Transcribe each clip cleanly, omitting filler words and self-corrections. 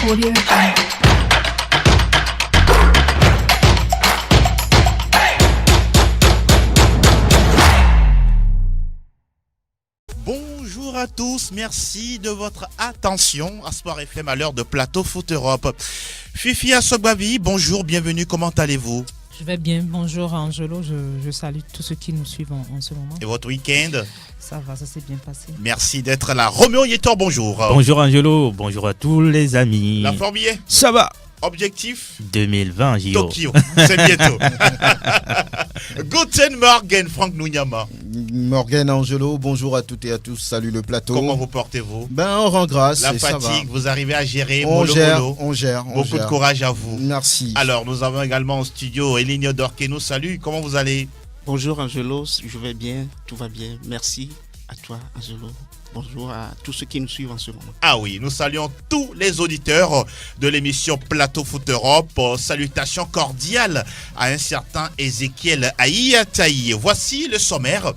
Audio Jungle. Bonjour à tous, merci de votre attention à Sport FM à l'heure de Plateau Foot Europe. Fifi Asogbavi, bonjour, bienvenue, comment allez-vous? Je vais bien, bonjour Angelo, je salue tous ceux qui nous suivent en ce moment. Et votre week-end? Ça va, ça s'est bien passé. Merci d'être là. Roméo Yetor, bonjour. Bonjour Angelo, bonjour à tous les amis. La forme y est? Ça va. Objectif 2020 JO. Tokyo, c'est bientôt. Guten Morgen, Franck Nounyama. Morgan Angelo, bonjour à toutes et à tous, salut le plateau. Comment vous portez-vous? On rend grâce. La et ça va. fatigue, vous arrivez à gérer. On gère. Beaucoup de courage à vous. Merci. Alors, nous avons également en studio Elinio Dorkenou. Salut, comment vous allez? Bonjour Angelo, je vais bien, tout va bien. Merci à toi Angelo. Bonjour à tous ceux qui nous suivent en ce moment. Ah oui, nous saluons tous les auditeurs de l'émission Plateau Foot Europe. Salutations cordiales à un certain Ezekiel Aïataï. Voici le sommaire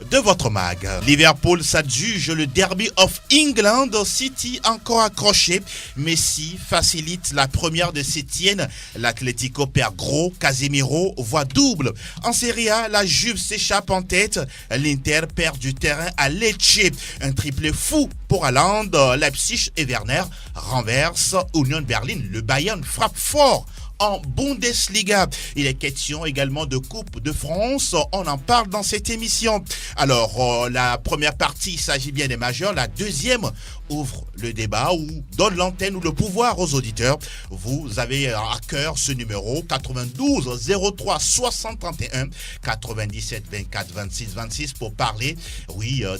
de votre mag. Liverpool s'adjuge le Derby of England. City encore accroché. Messi facilite la première de Sétienne. L'Atlético perd gros. Casemiro voit double. En Serie A, la Juve s'échappe en tête. L'Inter perd du terrain à Lecce. Un triplé fou pour Haaland. Leipzig et Werner renversent Union Berlin. Le Bayern frappe fort en Bundesliga. Il est question également de Coupe de France. On en parle dans cette émission. Alors, la première partie, il s'agit bien des majeurs. La deuxième ouvre le débat ou donne l'antenne ou le pouvoir aux auditeurs. Vous avez à cœur ce numéro 92 03 60 31 97 24 26 26 pour parler,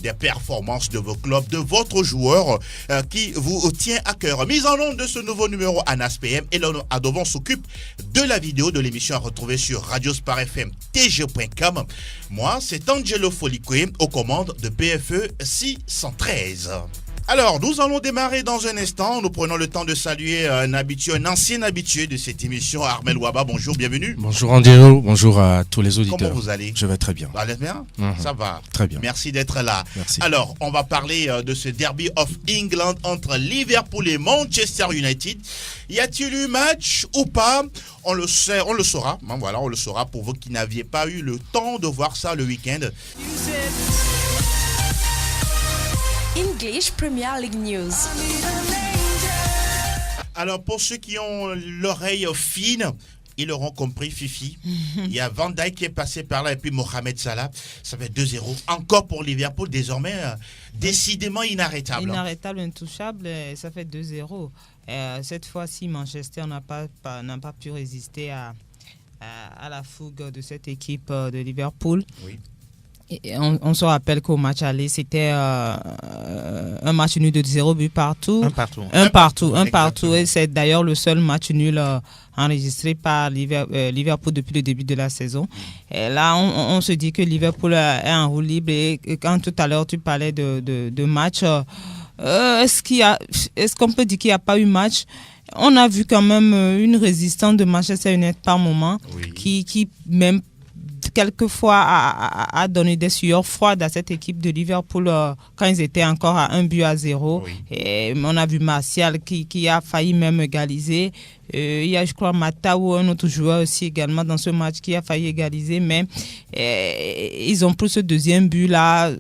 des performances de vos clubs, de votre joueur qui vous tient à cœur. Mise en onde de ce nouveau numéro Anas PM et Léon Adovon s'occupe de la vidéo de l'émission à retrouver sur radiosparfm tg.com. Moi, c'est Angelo Folikwe aux commandes de PFE 613. Alors, nous allons démarrer dans un instant. Nous prenons le temps de saluer un ancien habitué de cette émission, Armel Ouaba. Bonjour, bienvenue. Bonjour Angelo, bonjour à tous les auditeurs. Comment vous allez? Je vais très bien. Vous allez bien? Ça va. Très bien. Merci d'être là. Merci. Alors, on va parler de ce Derby of England entre Liverpool et Manchester United. Y a-t-il eu match ou pas? On le sait, on le saura. Voilà, on le saura pour vous qui n'aviez pas eu le temps de voir ça le week-end. English Premier League News. Alors, pour ceux qui ont l'oreille fine, ils auront compris, Fifi. Il y a Van Dijk qui est passé par là et puis Mohamed Salah. Ça fait 2-0. Encore pour Liverpool, désormais, décidément inarrêtable. Inarrêtable, intouchable, ça fait 2-0. Cette fois-ci, Manchester n'a pas pu résister à la fougue de cette équipe de Liverpool. Oui. Et on se rappelle qu'au match aller, c'était un match nul de 0 but partout. Un partout. Et c'est d'ailleurs le seul match nul enregistré par Liverpool depuis le début de la saison. Et là, on se dit que Liverpool est en roue libre. Et quand tout à l'heure, tu parlais de match, est-ce qu'on peut dire qu'il n'y a pas eu match? On a vu quand même une résistance de Manchester United par moment, qui même quelquefois a donné des sueurs froides à cette équipe de Liverpool quand ils étaient encore à 1-0. Et on a vu Martial qui a failli même égaliser. Il y a, je crois, Matao, un autre joueur aussi également dans ce match qui a failli égaliser, mais ils ont pris ce deuxième but là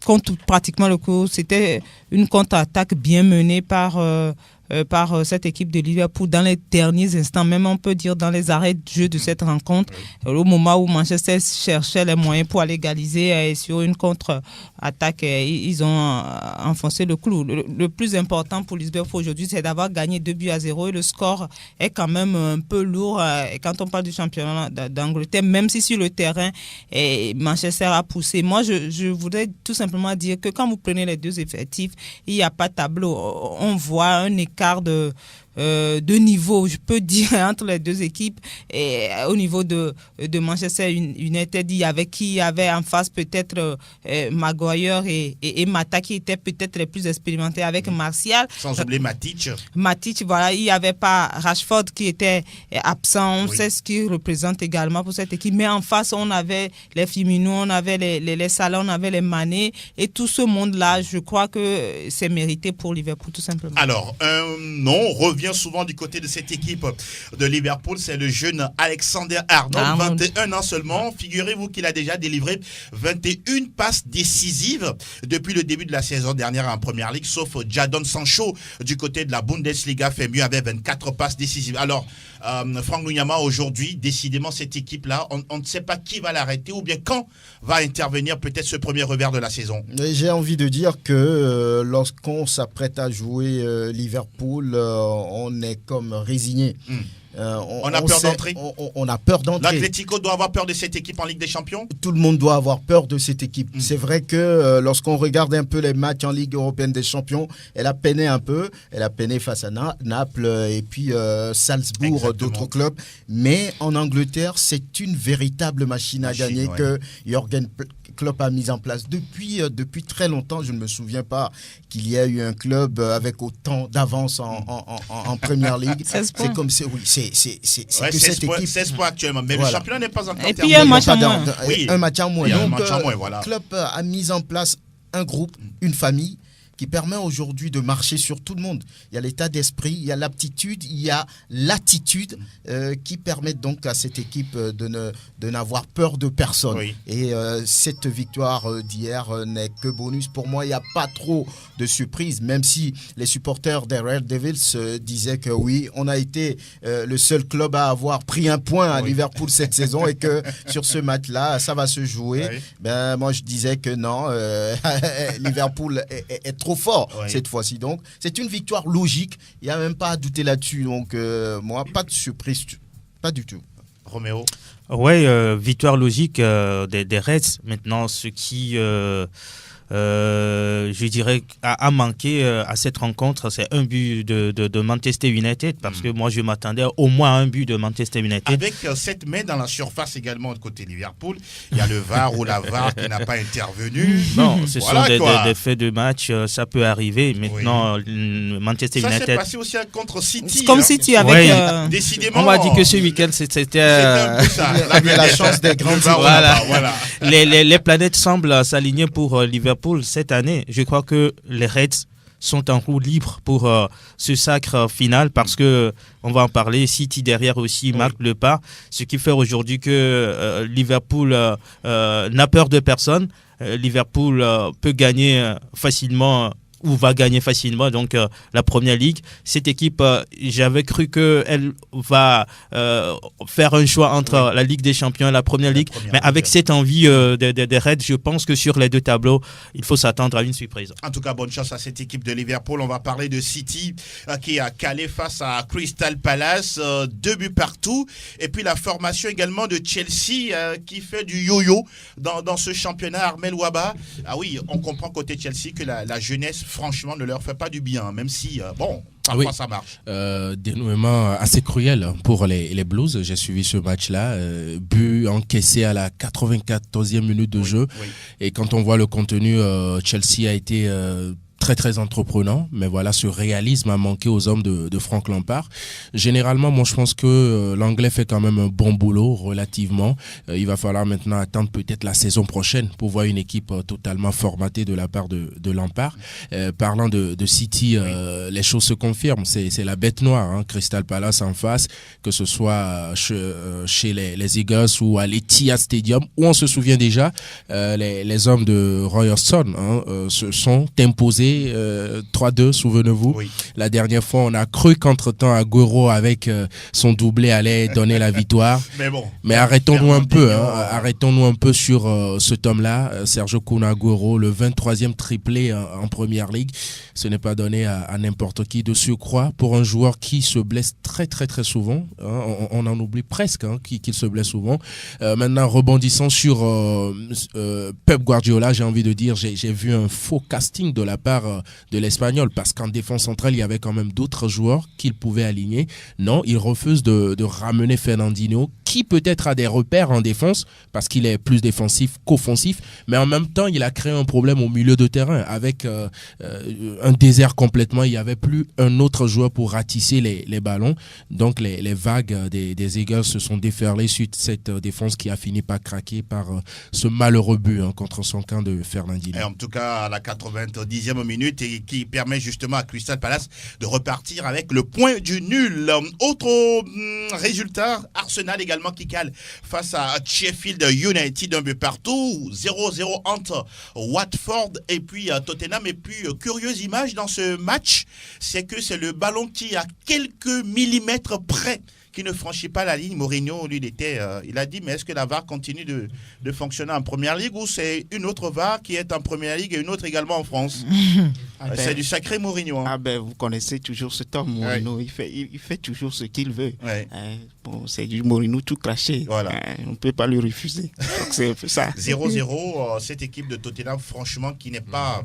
contre pratiquement le coup. C'était une contre-attaque bien menée par cette équipe de Liverpool dans les derniers instants, même on peut dire dans les arrêts de jeu de cette rencontre, au moment où Manchester cherchait les moyens pour aller égaliser, et sur une contre-attaque, ils ont enfoncé le clou. Le plus important pour Liverpool aujourd'hui, c'est d'avoir gagné 2-0 et le score est quand même un peu lourd quand on parle du championnat d'Angleterre, même si sur le terrain, Manchester a poussé. Moi, je voudrais tout simplement dire que quand vous prenez les deux effectifs, il n'y a pas de tableau. On voit un écart de niveau, je peux dire, entre les deux équipes. Et au niveau de Manchester United, il y avait en face peut-être Maguire et Mata qui étaient peut-être les plus expérimentés avec Martial. Sans oublier Matic. Matic, voilà, il n'y avait pas Rashford qui était absent. On sait ce qu'il représente également pour cette équipe. Mais en face, on avait les Firmino, on avait les Salah, on avait les Mané. Et tout ce monde-là, je crois que c'est mérité pour Liverpool, tout simplement. Alors, un nom revient revient souvent du côté de cette équipe de Liverpool, c'est le jeune Alexander Arnold, 21 ans seulement. Figurez-vous qu'il a déjà délivré 21 passes décisives depuis le début de la saison dernière en Première Ligue, sauf Jadon Sancho du côté de la Bundesliga fait mieux avec 24 passes décisives. Alors, Franck Luyama, aujourd'hui, décidément, cette équipe-là, on ne sait pas qui va l'arrêter ou bien quand va intervenir peut-être ce premier revers de la saison. J'ai envie de dire que lorsqu'on s'apprête à jouer Liverpool, on est comme résigné. On a peur d'entrer. On a peur d'entrer. L'Atlético doit avoir peur de cette équipe en Ligue des Champions. Tout le monde doit avoir peur de cette équipe. C'est vrai que lorsqu'on regarde un peu les matchs en Ligue européenne des champions, elle a peiné un peu. Elle a peiné face à Naples et puis Salzbourg, Exactement. d'autres clubs. Mais en Angleterre, c'est une véritable machine à gagner que Jürgen Klopp a mise en place. Depuis très longtemps, je ne me souviens pas qu'il y a eu un club avec autant d'avance en Première Ligue. C'est comme c'est que cette équipe 16 points actuellement, mais le championnat n'est pas encore terminé. Et terminé. puis un match en moins. Un match en moins. Il y a un Donc, match en moins, voilà. Klopp a mis en place un groupe, une famille qui permet aujourd'hui de marcher sur tout le monde. Il y a l'état d'esprit, il y a l'aptitude, il y a l'attitude qui permettent donc à cette équipe de n'avoir peur de personne. Oui. Et cette victoire d'hier n'est que bonus. Pour moi, il n'y a pas trop de surprise, même si les supporters des Red Devils disaient que oui, on a été le seul club à avoir pris un point à Liverpool cette saison et que sur ce match-là, ça va se jouer. Oui. Ben, moi, je disais que non, Liverpool est trop fort cette fois-ci. Donc, c'est une victoire logique. Il n'y a même pas à douter là-dessus. Donc, moi, pas de surprise. Pas du tout. Roméo. Oui, victoire logique des Reds. Maintenant, ce qui, je dirais, a manqué à cette rencontre, c'est un but de Manchester United, parce que moi, je m'attendais au moins à un but de Manchester United. Avec 7 mains dans la surface également de côté Liverpool, il y a le VAR ou la VAR qui n'a pas intervenu. Non, ce sont des faits de match, ça peut arriver. Maintenant, Manchester United... Ça s'est passé aussi contre City. Comme City avec... Décidément... On m'a dit que ce week-end, c'était... un peu ça. La chance des grands... Voilà. Les planètes semblent s'aligner pour Liverpool cette année. Je crois que les Reds sont en roue libre pour ce sacre final, parce que on va en parler, City derrière aussi marque le pas, ce qui fait aujourd'hui que Liverpool n'a peur de personne. Liverpool peut gagner facilement ou va gagner facilement donc la Première Ligue. Cette équipe, j'avais cru qu'elle va faire un choix entre la Ligue des Champions et la Première Ligue, mais avec cette envie des Reds, je pense que sur les deux tableaux, il faut s'attendre à une surprise. En tout cas, bonne chance à cette équipe de Liverpool. On va parler de City qui a calé face à Crystal Palace, 2 buts partout. Et puis la formation également de Chelsea qui fait du yo-yo dans ce championnat. Armel Waba. Ah oui, on comprend côté Chelsea que la jeunesse, franchement, ne leur fait pas du bien, même si, parfois ça marche. Dénouement assez cruel pour les Blues. J'ai suivi ce match-là. But encaissé à la 94e minute de jeu. Oui. Et quand on voit le contenu, Chelsea a été... très très entreprenant, mais voilà, ce réalisme a manqué aux hommes de Frank Lampard. Généralement, moi je pense que l'anglais fait quand même un bon boulot relativement. Il va falloir maintenant attendre peut-être la saison prochaine pour voir une équipe totalement formatée de la part de Lampard. Parlant de City, les choses se confirment, c'est la bête noire, hein. Crystal Palace en face, que ce soit chez les Eagles ou à l'Etihad Stadium, où on se souvient déjà, les hommes de Roy Hodgson se sont imposés 3-2, souvenez-vous. Oui. La dernière fois, on a cru qu'entre-temps, Agüero, avec son doublé, allait donner la victoire. Mais arrêtons-nous un peu. Arrêtons-nous un peu sur ce tome-là. Sergio Kun Agüero, le 23e triplé en Première Ligue. Ce n'est pas donné à n'importe qui. De surcroît, pour un joueur qui se blesse très, très, très souvent. On en oublie presque qu'il se blesse souvent. Maintenant, rebondissant sur Pep Guardiola, j'ai envie de dire, j'ai vu un faux casting de la part de l'Espagnol, parce qu'en défense centrale, il y avait quand même d'autres joueurs qu'il pouvait aligner. Non, il refuse de ramener Fernandinho, qui peut-être a des repères en défense parce qu'il est plus défensif qu'offensif, mais en même temps, il a créé un problème au milieu de terrain avec un désert complètement. Il n'y avait plus un autre joueur pour ratisser les ballons. Donc, les vagues des Eagles se sont déferlées suite à cette défense qui a fini par craquer par ce malheureux but contre son camp de Fernandinho. Et en tout cas, à la 90e minute, et qui permet justement à Crystal Palace de repartir avec le point du nul. Autre résultat, Arsenal également qui cale face à Sheffield United, un but partout, 0-0 entre Watford et puis Tottenham. Et puis, curieuse image dans ce match, c'est que c'est le ballon qui à quelques millimètres près qui ne franchit pas la ligne. Mourinho, lui, il a dit, mais est-ce que la VAR continue de fonctionner en Première Ligue ou c'est une autre VAR qui est en Première Ligue et une autre également en France? C'est du sacré Mourinho. Ah ben, vous connaissez toujours cet homme, Mourinho. Ouais. Il fait toujours ce qu'il veut. Ouais. Bon, c'est du Mourinho tout craché. Voilà. On ne peut pas lui refuser. Donc c'est un peu ça. 0-0, cette équipe de Tottenham, franchement, qui n'est pas...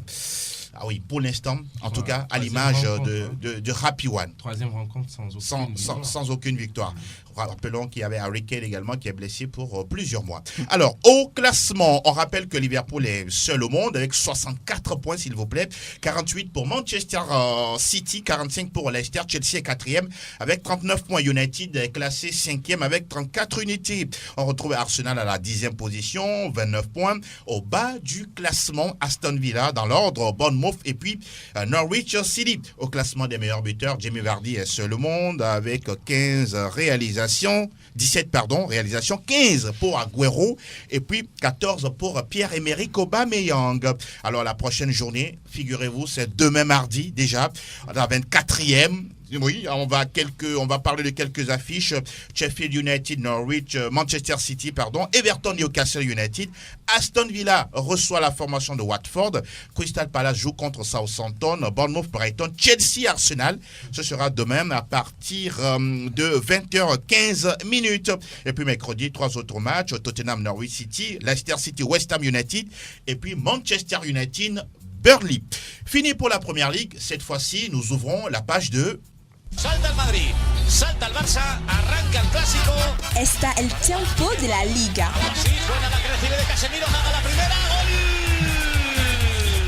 Ah oui, pour l'instant, en tout cas, à l'image de Happy One. Troisième rencontre sans aucune victoire. Rappelons qu'il y avait Harry Kane également qui est blessé pour plusieurs mois. Alors, au classement, on rappelle que Liverpool est seul au monde avec 64 points, s'il vous plaît. 48 pour Manchester City, 45 pour Leicester. Chelsea est 4e avec 39 points. United est classé 5e avec 34 unités. On retrouve Arsenal à la 10e position, 29 points. Au bas du classement, Aston Villa dans l'ordre, Bournemouth et puis Norwich City. Au classement des meilleurs buteurs, Jamie Vardy est seul au monde avec 15 réalisations. 17 réalisations, 15 pour Agüero et puis 14 pour Pierre-Emerick Aubameyang. Alors la prochaine journée, figurez-vous, c'est demain mardi déjà, la 24e. Oui, on va parler de quelques affiches. Sheffield United, Norwich, Manchester City, Everton, Newcastle United. Aston Villa reçoit la formation de Watford. Crystal Palace joue contre Southampton. Bournemouth, Brighton, Chelsea, Arsenal. Ce sera demain à partir de 20h15 minutes. Et puis mercredi, 3 autres matchs. Tottenham, Norwich City, Leicester City, West Ham United. Et puis Manchester United, Burnley. Fini pour la Première Ligue. Cette fois-ci, nous ouvrons la page de... Salta el Madrid, salta el Barça, arranca el clásico. Está el tiempo de la Liga. Así suena la que recibe de Casemiro, haga la primera, gol.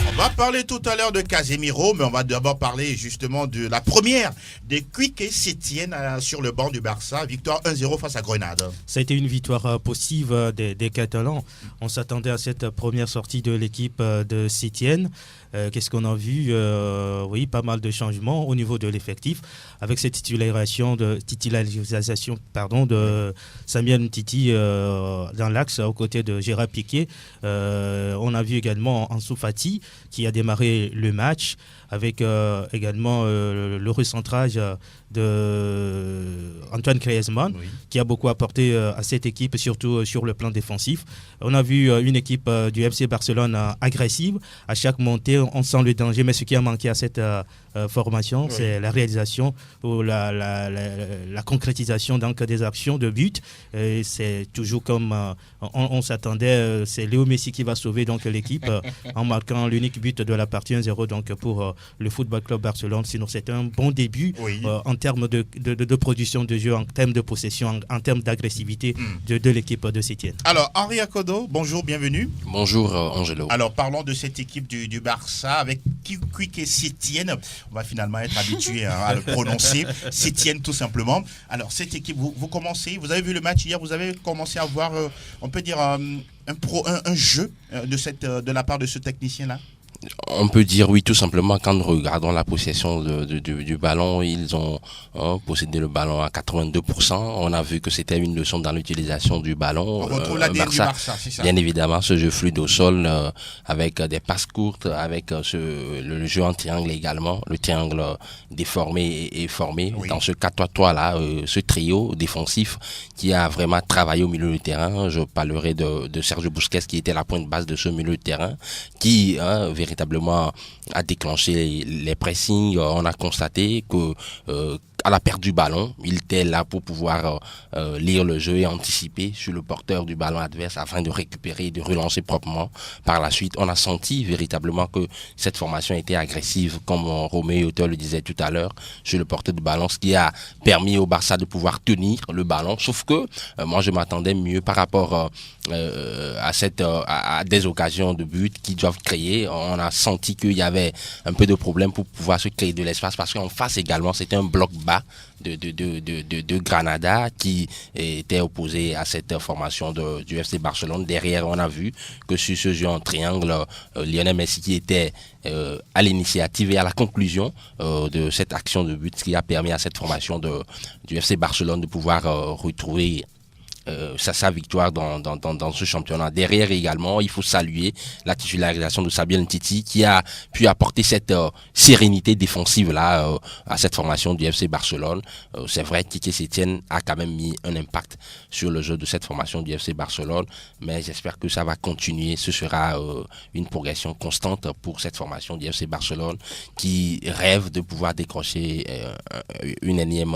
On va parler tout à l'heure de Casemiro, mais on va d'abord parler justement de la première des Quique Sétienne sur le banc du Barça. Victoire 1-0 face à Grenade. Ça a été une victoire possible des Catalans. On s'attendait à cette première sortie de l'équipe de Sétienne. Qu'est-ce qu'on a vu? Oui, pas mal de changements au niveau de l'effectif avec cette titularisation de Samuel Umtiti dans l'axe aux côtés de Gérard Piqué. On a vu également Ansu Fati qui a démarré le match avec également le recentrage de Antoine Griezmann, qui a beaucoup apporté à cette équipe, surtout sur le plan défensif. On a vu une équipe du FC Barcelone agressive. À chaque montée, on sent le danger, mais ce qui a manqué à cette formation, c'est la réalisation ou la concrétisation donc, des actions de but. Et c'est toujours comme on s'attendait, c'est Léo Messi qui va sauver donc, l'équipe en marquant l'unique but de la partie 1-0 donc, pour le Football Club Barcelone. Sinon, c'est un bon début en termes de production de jeu, en termes de possession, en termes d'agressivité de l'équipe de Sétienne. Alors, Henri Akodo, bonjour, bienvenue. Bonjour, Angelo. Alors, parlons de cette équipe du Barça avec Quique Sétienne. On va finalement être habitué à le prononcer. Sétienne, tout simplement. Alors, cette équipe, vous commencez, vous avez vu le match hier, vous avez commencé à voir, on peut dire, un jeu de la part de ce technicien-là? On peut dire oui, tout simplement, quand nous regardons la possession du ballon, ils ont possédé le ballon à 82%. On a vu que c'était une leçon dans l'utilisation du ballon. On retrouve l'ADN du Barça, c'est ça. Bien évidemment, ce jeu fluide au sol, avec des passes courtes, avec le jeu en triangle également, le triangle déformé et formé. Oui. Dans ce 4-3-3 là, ce trio défensif qui a vraiment travaillé au milieu du terrain. Je parlerai de Sergio Busquets qui était la pointe basse de ce milieu de terrain, qui véritablement a déclenché les pressings. On a constaté que à la perte du ballon, il était là pour pouvoir lire le jeu et anticiper sur le porteur du ballon adverse afin de récupérer et de relancer proprement. Par la suite, on a senti véritablement que cette formation était agressive, comme Roméo Auteur le disait tout à l'heure, sur le porteur du ballon, ce qui a permis au Barça de pouvoir tenir le ballon. Sauf que moi, je m'attendais mieux par rapport à des occasions de but qui doivent créer. On a senti qu'il y avait un peu de problème pour pouvoir se créer de l'espace parce qu'en face également, c'était un bloc bas de Granada qui était opposé à cette formation du FC Barcelone. Derrière, on a vu que sur ce jeu en triangle, Lionel Messi qui était à l'initiative et à la conclusion de cette action de but, ce qui a permis à cette formation du FC Barcelone de pouvoir retrouver sa victoire dans ce championnat. Derrière également, il faut saluer la titularisation de Samuel Umtiti qui a pu apporter cette sérénité défensive là à cette formation du FC Barcelone. C'est vrai, Quique Sétienne a quand même mis un impact sur le jeu de cette formation du FC Barcelone, mais j'espère que ça va continuer. Ce sera une progression constante pour cette formation du FC Barcelone qui rêve de pouvoir décrocher un énième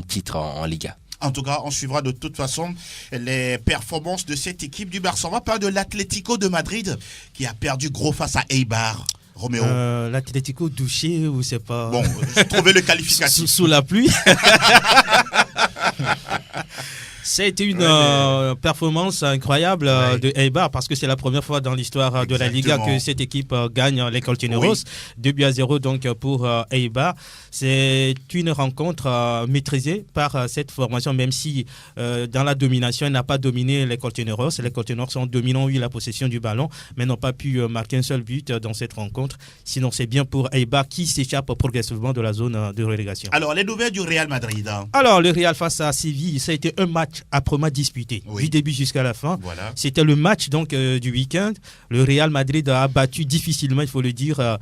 titre en Liga. En tout cas, on suivra de toute façon les performances de cette équipe du Barça. On va parler de l'Atlético de Madrid qui a perdu gros face à Eibar. Roméo. L'Atlético douché ou c'est pas. Bon, j'ai trouvé le qualificatif. Sous la pluie. C'était une performance incroyable de Eibar parce que c'est la première fois dans l'histoire de la Liga que cette équipe gagne les Colchoneros. 2-0 donc pour Eibar. C'est une rencontre maîtrisée par cette formation, même si dans la domination, elle n'a pas dominé les Colchoneros. Les Colchoneros ont dominé, ont eu la possession du ballon, mais n'ont pas pu marquer un seul but dans cette rencontre. Sinon, c'est bien pour Eibar qui s'échappe progressivement de la zone de relégation. Alors, les nouvelles du Real Madrid. Alors, le Real face à Séville, ça a été un match âprement disputé, du début jusqu'à la fin. Voilà. C'était le match donc du week-end. Le Real Madrid a battu difficilement, il faut le dire,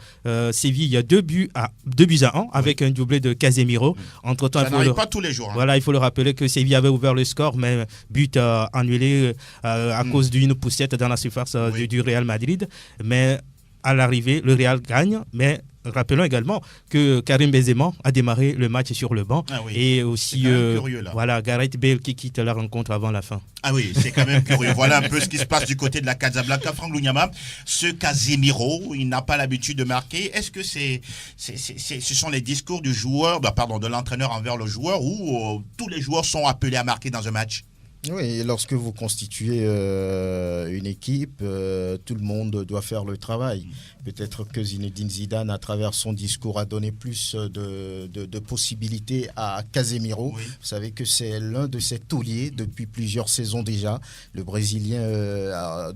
Séville. Il y a 2 buts à 1 avec un doublé de Casemiro. Entre-temps, ça n'arrive pas tous les jours. Voilà, il faut le rappeler que Séville avait ouvert le score, mais but annulé à cause d'une poussette dans la surface du Real Madrid. Mais à l'arrivée, le Real gagne, mais rappelons également que Karim Benzema a démarré le match sur le banc et aussi curieux, voilà, Gareth Bale qui quitte la rencontre avant la fin. Ah oui, c'est quand même curieux. Voilà un peu ce qui se passe du côté de la Casablanca. Franck Lunyama, ce Casemiro, il n'a pas l'habitude de marquer. Est-ce que ce sont les discours du joueur, de l'entraîneur envers le joueur ou tous les joueurs sont appelés à marquer dans un match? Oui, lorsque vous constituez une équipe, tout le monde doit faire le travail. Peut-être que Zinedine Zidane, à travers son discours, a donné plus de possibilités à Casemiro. Oui. Vous savez que c'est l'un de ses tauliers depuis plusieurs saisons déjà. Le Brésilien,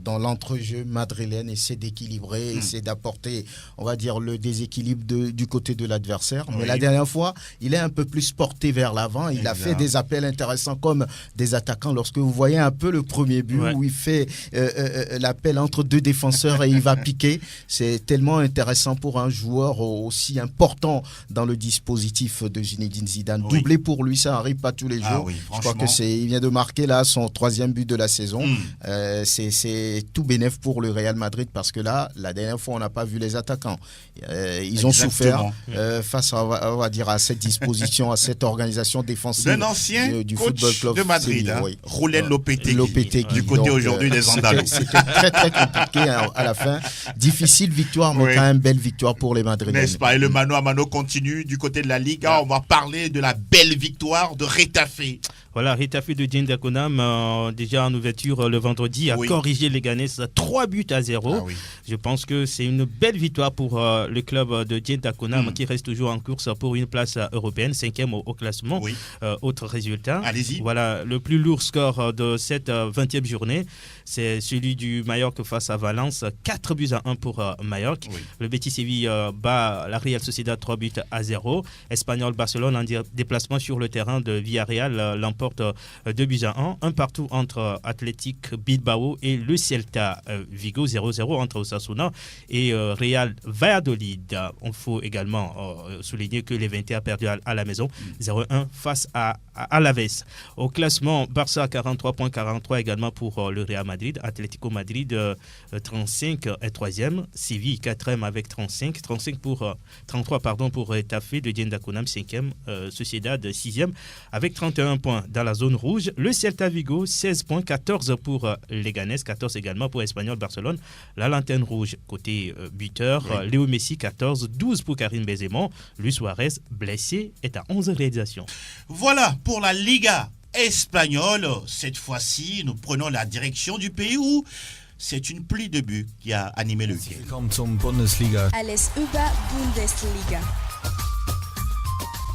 dans l'entrejeu madrilène, essaie d'équilibrer, essaie d'apporter, on va dire, le déséquilibre du côté de l'adversaire. Mais la dernière fois, il est un peu plus porté vers l'avant. Il a fait des appels intéressants comme des attaquants. Lorsque vous voyez un peu le premier but où il fait l'appel entre 2 défenseurs et il va piquer, c'est tellement intéressant pour un joueur aussi important dans le dispositif de Zinedine Zidane. Doublé pour lui, ça n'arrive pas tous les jours. Je crois que il vient de marquer là son 3e but de la saison. C'est tout bénef pour le Real Madrid parce que là, la dernière fois, on n'a pas vu les attaquants. Ils ont souffert face on va dire, à cette disposition, à cette organisation défensive d'un ancien du coach Football Club de Madrid. Roulène Lopetegui, du côté aujourd'hui des Andalous. C'était très très compliqué à la fin. Difficile victoire, mais quand même belle victoire pour les Madrilènes. N'est-ce pas? Et le mano à mano continue du côté de la Liga. On va parler de la belle victoire de Retafe. Voilà, Retafe de Dieng Dakonam, déjà en ouverture le vendredi, a corrigé les Ganes 3-0. Je pense que c'est une belle victoire pour le club de Dieng Dakonam qui reste toujours en course pour une place européenne, 5e au classement. Autre résultat. Allez-y. Voilà, le plus lourd score de cette 20e journée, c'est celui du Mallorca face à Valence, 4-1 pour Mallorca. Le Betis Séville bat la Real Sociedad 3-0. Espanyol Barcelone en déplacement sur le terrain de Villarreal l'emporte l'emporte 2-1. Un partout entre Athletic Bilbao et le Celta Vigo, 0-0 entre Osasuna et Real Valladolid. On faut également souligner que les 21 a perdu à la maison, 0-1 face à Alaves. Au classement, Barça 43 points, 43 également pour le Real Madrid. Atlético Madrid 35 est 3e. Séville 4e avec 33 pour Retafe de Dienda Konam 5e. Sociedad 6e avec 31 points dans la zone rouge. Le Celta Vigo 16 points, 14 pour Leganés, 14 également pour Espanyol Barcelone. La lanterne rouge côté buteur, Léo Messi 14, 12 pour Karim Benzema. Luis Suarez blessé est à 11 réalisations. Voilà pour la Liga espagnole. Cette fois-ci, nous prenons la direction du pays où c'est une pluie de buts qui a animé le week-end. Alles über Bundesliga.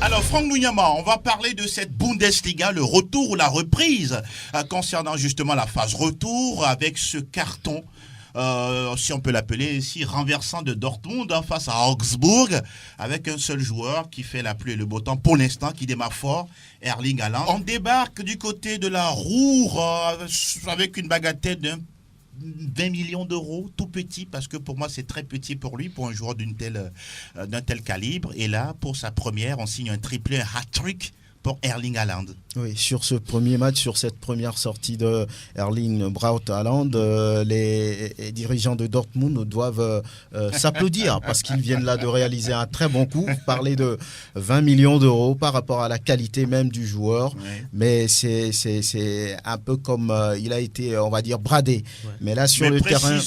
Alors Franck Nouyama, on va parler de cette Bundesliga, le retour ou la reprise concernant justement la phase retour avec ce carton, si on peut l'appeler ici, renversant de Dortmund face à Augsbourg, avec un seul joueur qui fait la pluie et le beau temps pour l'instant, qui démarre fort, Erling Haaland. On débarque du côté de la Ruhr avec une bagatelle d'un 20 millions d'euros, tout petit, parce que pour moi c'est très petit pour lui, pour un joueur d'un tel calibre. Et là, pour sa première, on signe un triplé, un hat-trick pour Erling Haaland. Oui, sur ce premier match, sur cette première sortie de Erling Braut Haaland, les dirigeants de Dortmund doivent s'applaudir parce qu'ils viennent là de réaliser un très bon coup. Vous parlez de 20 millions d'euros par rapport à la qualité même du joueur, mais c'est un peu comme il a été, on va dire, bradé. Ouais. Mais là, sur le terrain...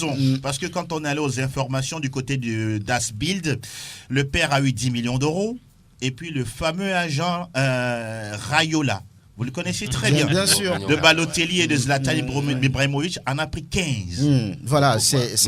Parce que quand on est allé aux informations du côté d'As Bild, le père a eu 10 millions d'euros. Et puis le fameux agent Raiola, vous le connaissez très bien. Bien sûr. De Balotelli et de Zlatan Ibrahimovic en a pris 15. Voilà,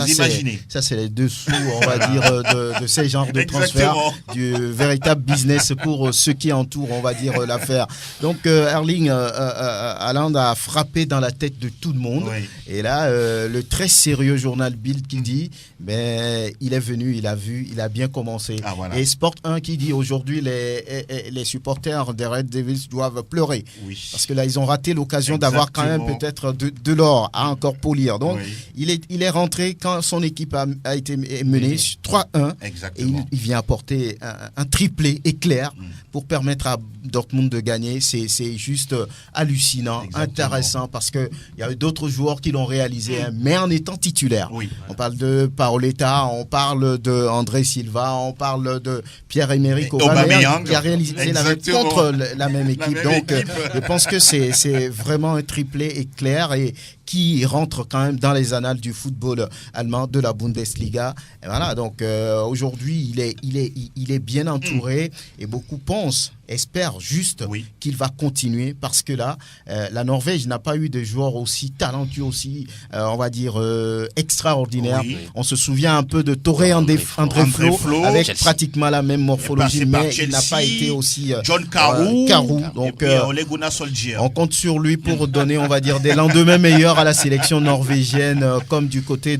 imaginez. Ça c'est les dessous, on va dire, de ces genres de transferts, du véritable business pour ceux qui entourent, on va dire, l'affaire. Donc Erling Haaland a frappé dans la tête de tout le monde. Oui. Et là, le très sérieux journal Bild qui dit, il est venu, il a vu, il a bien commencé. Ah, voilà. Et Sport 1 qui dit aujourd'hui les supporters des Red Devils doivent pleurer. Oui. Parce que là, ils ont raté l'occasion d'avoir quand même peut-être de l'or à encore polir. Donc, il est rentré quand son équipe a été menée 3-1. Et il vient apporter un triplé éclair pour permettre à Dortmund de gagner. C'est juste hallucinant, intéressant, parce qu'il y a eu d'autres joueurs qui l'ont réalisé, mais en étant titulaire. Oui. On parle de Paoletta, on parle de André Silva, on parle de Pierre-Emerick Aubameyang qui a réalisé la même contre la même équipe. Donc, je pense que c'est vraiment un triplé éclair et qui rentre quand même dans les annales du football allemand de la Bundesliga. Et voilà, donc aujourd'hui, il est bien entouré et beaucoup espèrent juste qu'il va continuer parce que là, la Norvège n'a pas eu de joueurs aussi talentueux, aussi, on va dire, extraordinaires. Oui. On se souvient un peu de Torre André Flo avec Chelsea. Pratiquement la même morphologie, mais il n'a pas été aussi... John Carew. Donc, on compte sur lui pour donner, on va dire, des lendemains meilleurs à la sélection norvégienne, comme du côté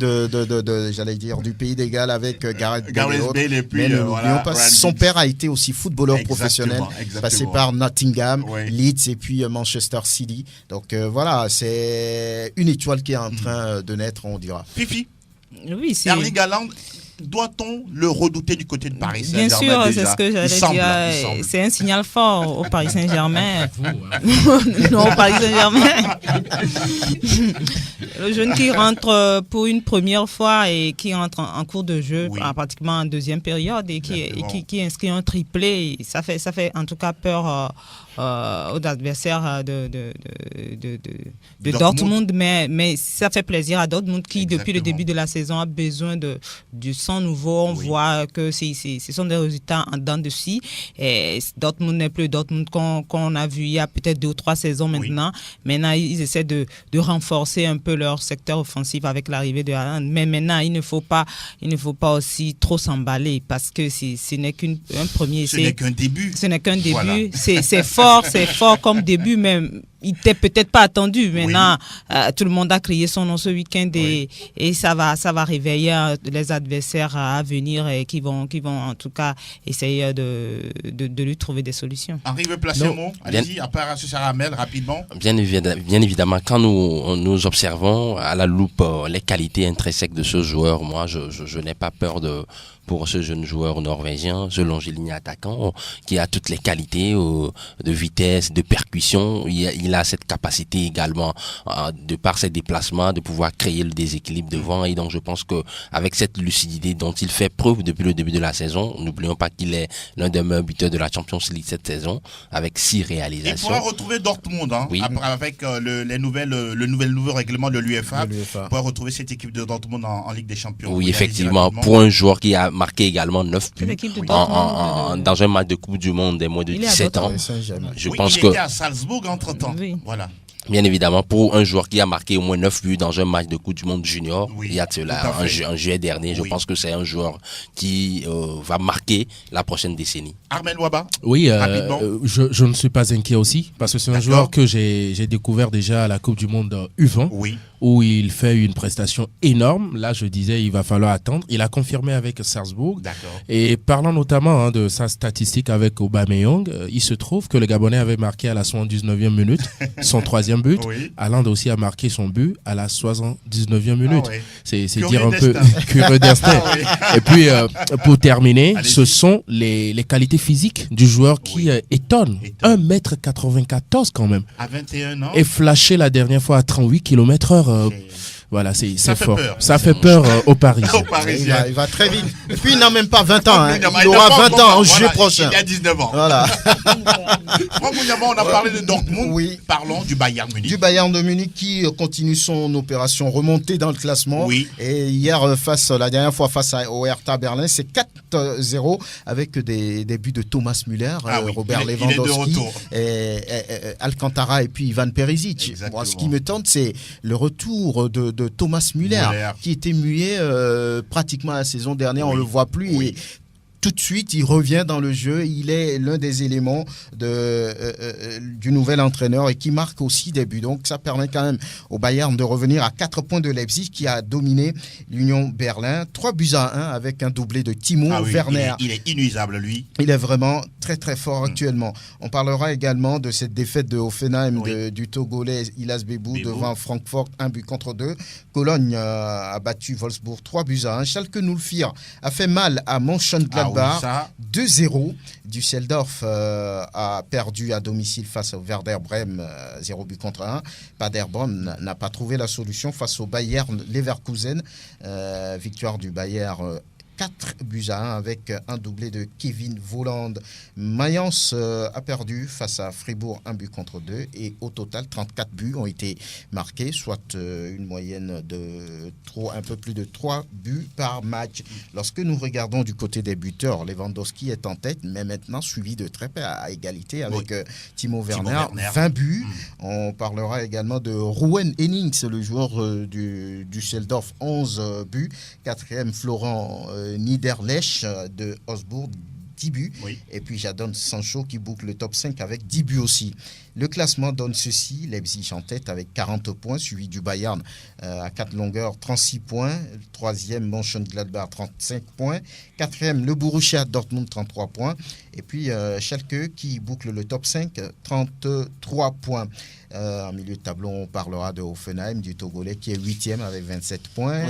j'allais dire, du pays des Galles avec Gareth Bale et puis, mais n'oublions pas, son père a été aussi footballeur professionnel, passé par Nottingham, Leeds et puis Manchester City. Donc voilà, c'est une étoile qui est en train de naître, on dira. Fifi, oui, c'est... Erling Haaland, doit-on le redouter du côté de Paris Saint-Germain? Bien sûr, déjà, c'est ce que j'allais dire. C'est un signal fort au Paris Saint-Germain. Non, au Paris Saint-Germain. Le jeune qui rentre pour une première fois et qui entre en cours de jeu, pratiquement en deuxième période, et qui inscrit un triplé, ça fait en tout cas peur aux adversaires de Dortmund, mais ça fait plaisir à Dortmund qui, depuis le début de la saison, a besoin du sang nouveau. On voit que ce sont des résultats en dents de scie. Et Dortmund n'est plus Dortmund qu'on a vu il y a peut-être 2 ou 3 saisons maintenant. Maintenant, ils essaient de renforcer un peu leur secteur offensif avec l'arrivée de Haaland. Mais maintenant, il ne faut pas aussi trop s'emballer parce que ce n'est qu'un premier. Ce n'est qu'un début. Ce n'est qu'un début. Voilà. C'est fort comme début, mais il n'était peut-être pas attendu. Maintenant, tout le monde a crié son nom ce week-end et ça va réveiller les adversaires à venir et qui vont en tout cas essayer de lui trouver des solutions. Henri veut placer un mot. Allez-y, à part ce Saramel, rapidement. Bien évidemment, quand nous observons à la loupe les qualités intrinsèques de ce joueur, moi, je n'ai pas peur pour ce jeune joueur norvégien, ce longiligne attaquant qui a toutes les qualités de vitesse, de percussion. Il a cette capacité également, de par ses déplacements, de pouvoir créer le déséquilibre devant. Et donc, je pense que avec cette lucidité dont il fait preuve depuis le début de la saison, n'oublions pas qu'il est l'un des meilleurs buteurs de la Champions League cette saison, avec 6 réalisations. Il pourra retrouver Dortmund, avec le nouveau règlement de l'UEFA. Il pourra retrouver cette équipe de Dortmund en Ligue des Champions. Oui, effectivement, pour un joueur qui a marqué également 9 buts dans un match de Coupe du Monde des moins de 17 ans. Il était à Salzbourg entre-temps. Voilà. Bien évidemment, pour un joueur qui a marqué au moins 9 buts dans un match de Coupe du Monde junior, il y a de cela en juillet dernier, je pense que c'est un joueur qui va marquer la prochaine décennie. Armel Waba. Oui, je ne suis pas inquiet aussi, parce que c'est un joueur que j'ai découvert déjà à la Coupe du Monde U20. Où il fait une prestation énorme. Là, je disais, il va falloir attendre. Il a confirmé avec Salzbourg. Et parlant notamment de sa statistique avec Aubameyang, il se trouve que le Gabonais avait marqué à la 79e minute son 3e but. Haaland aussi a marqué son but à la 79e minute. C'est dire un peu curieux destin. Et puis, pour terminer, ce sont les qualités physiques du joueur qui étonnent. 1m94 quand même. À 21 ans. Et flashé la dernière fois à 38 km/h. Voilà, c'est fort. Ça fait peur aux Parisiens. Il va très vite. Et puis, il n'a même pas 20 ans. Il aura 20 ans en juillet prochain. Il a 19 ans. Voilà. On a parlé de Dortmund. Parlons du Bayern Munich. Du Bayern de Munich qui continue son opération remontée dans le classement. Et hier, la dernière fois face au Hertha Berlin, c'est 4-0 avec des buts de Thomas Müller, Robert Lewandowski, et Alcantara et puis Ivan Perisic. Moi, ce qui me tente, c'est le retour de Thomas Müller, qui était muet pratiquement la saison dernière, on ne le voit plus. Et tout de suite, il revient dans le jeu. Il est l'un des éléments du nouvel entraîneur et qui marque aussi des buts. Donc, ça permet quand même au Bayern de revenir à 4 points de Leipzig qui a dominé l'Union Berlin. 3-1 avec un doublé de Timo Werner. Il est inuisable, lui. Il est vraiment très, très fort actuellement. On parlera également de cette défaite de Hoffenheim du Togolais Ilas Bebou devant Francfort, 1-2. Cologne a battu Wolfsburg 3-1. Schalke 04 a fait mal à Mönchengladbach. 2-0. Düsseldorf a perdu à domicile face au Werder Bremen 0-1. Paderborn n'a pas trouvé la solution face au Bayern Leverkusen. Victoire du Bayern 4-1 avec un doublé de Kevin Volland. Mayence a perdu face à Fribourg 1-2 et au total 34 buts ont été marqués, soit une moyenne de un peu plus de 3 buts par match. Lorsque nous regardons du côté des buteurs, Lewandowski est en tête, mais maintenant suivi de très près à égalité avec Timo Werner, 20 buts. On parlera également de Ruben Hennings, le joueur du Düsseldorf, 11 buts. 4e, Florent Niederlech de Augsbourg, 10 buts. Et puis Jadon Sancho qui boucle le top 5 avec 10 buts aussi. Le classement donne ceci: Leipzig en tête avec 40 points, suivi du Bayern à 4 longueurs, 36 points. 3e, Mönchengladbach, 35 points. 4e, le Borussia Dortmund, 33 points. Et puis Schalke qui boucle le top 5, 33 points. En milieu de tableau, on parlera de Hoffenheim, du Togolais, qui est 8e avec 27 points.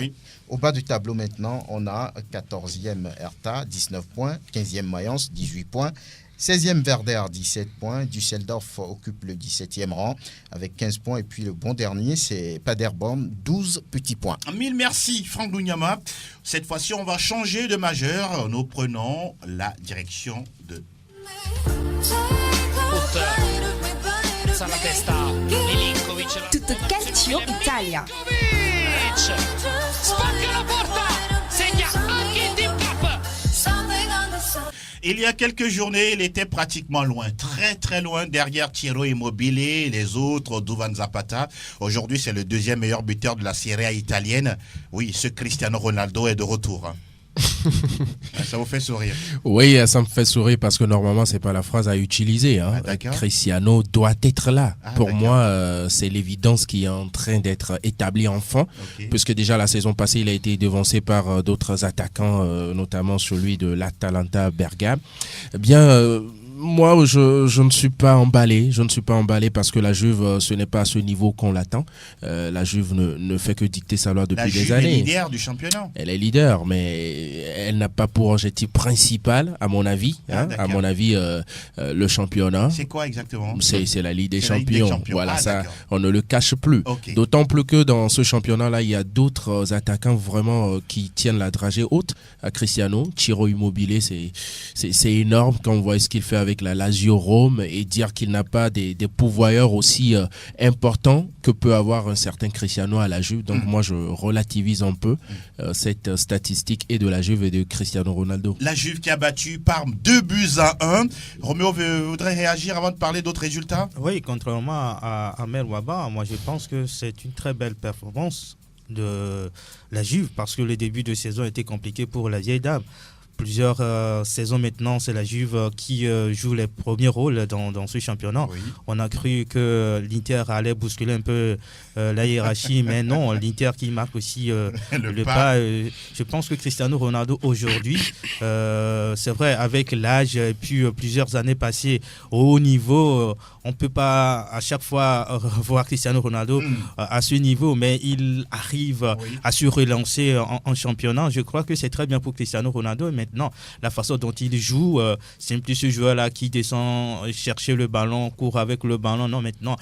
Au bas du tableau maintenant, on a 14e Hertha, 19 points. 15e Mayence, 18 points. 16e Werder, 17 points. Düsseldorf occupe le 17e rang avec 15 points. Et puis le bon dernier, c'est Paderborn, 12 petits points. Mille merci, Franck Lunyama. Cette fois-ci, on va changer de majeur. Nous prenons la direction de... Tutto calcio Italia. Il y a quelques journées, il était pratiquement loin, très très loin, derrière Ciro Immobile et les autres, Duvan Zapata. Aujourd'hui, c'est le 2e meilleur buteur de la Serie A italienne. Oui, ce Cristiano Ronaldo est de retour. Ça vous fait sourire. Oui, ça me fait sourire parce que normalement, c'est pas la phrase à utiliser. Hein. Cristiano doit être là. Pour moi, c'est l'évidence qui est en train d'être établie enfin, puisque déjà la saison passée, il a été devancé par d'autres attaquants, notamment celui de l'Atalanta Bergame. Eh bien, moi, je ne suis pas emballé. Je ne suis pas emballé parce que la Juve, ce n'est pas à ce niveau qu'on l'attend. La Juve ne fait que dicter sa loi depuis des années. Elle est leader du championnat. Elle est leader, mais elle n'a pas pour objectif principal, à mon avis, le championnat. C'est quoi exactement? C'est la Ligue des Champions. Voilà, ça, on ne le cache plus. D'autant plus que dans ce championnat-là, il y a d'autres attaquants vraiment qui tiennent la dragée haute à Cristiano. Ciro Immobile, c'est énorme quand on voit ce qu'il fait avec la Lazio Rome, et dire qu'il n'a pas des pourvoyeurs aussi importants que peut avoir un certain Cristiano à la Juve. Donc moi je relativise un peu cette statistique et de la Juve et de Cristiano Ronaldo. La Juve qui a battu Parme 2-1. Roméo voudrait réagir avant de parler d'autres résultats? Oui, contrairement à Amel Waba, moi je pense que c'est une très belle performance de la Juve, parce que le début de saison était compliqué pour la vieille dame. Plusieurs saisons maintenant, c'est la Juve qui joue les premiers rôles dans ce championnat. Oui. On a cru que l'Inter allait bousculer un peu la hiérarchie, mais non, l'Inter qui marque aussi le pas. Je pense que Cristiano Ronaldo aujourd'hui, c'est vrai, avec l'âge et puis plusieurs années passées au haut niveau, on ne peut pas à chaque fois voir Cristiano Ronaldo à ce niveau, mais il arrive à se relancer en championnat. Je crois que c'est très bien pour Cristiano Ronaldo. Maintenant, la façon dont il joue, c'est plus ce joueur-là qui descend chercher le ballon, court avec le ballon. Non, maintenant,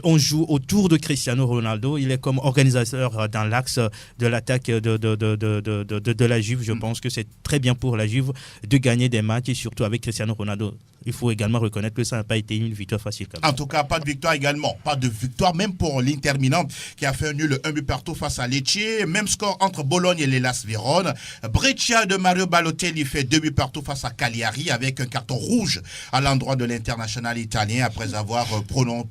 on joue autour de Cristiano Ronaldo. Il est comme organisateur dans l'axe de l'attaque de la Juve. Je pense que c'est très bien pour la Juve de gagner des matchs, et surtout avec Cristiano Ronaldo. Il faut également reconnaître que ça n'a pas été une victoire facile. En tout cas, pas de victoire également. Pas de victoire même pour l'Inter Milan qui a fait un nul 1-1 face à Lecce. Même score entre Bologne et l'Hellas Vérone. Brescia de Mario Balotelli fait 2-1 face à Cagliari avec un carton rouge à l'endroit de l'international italien après avoir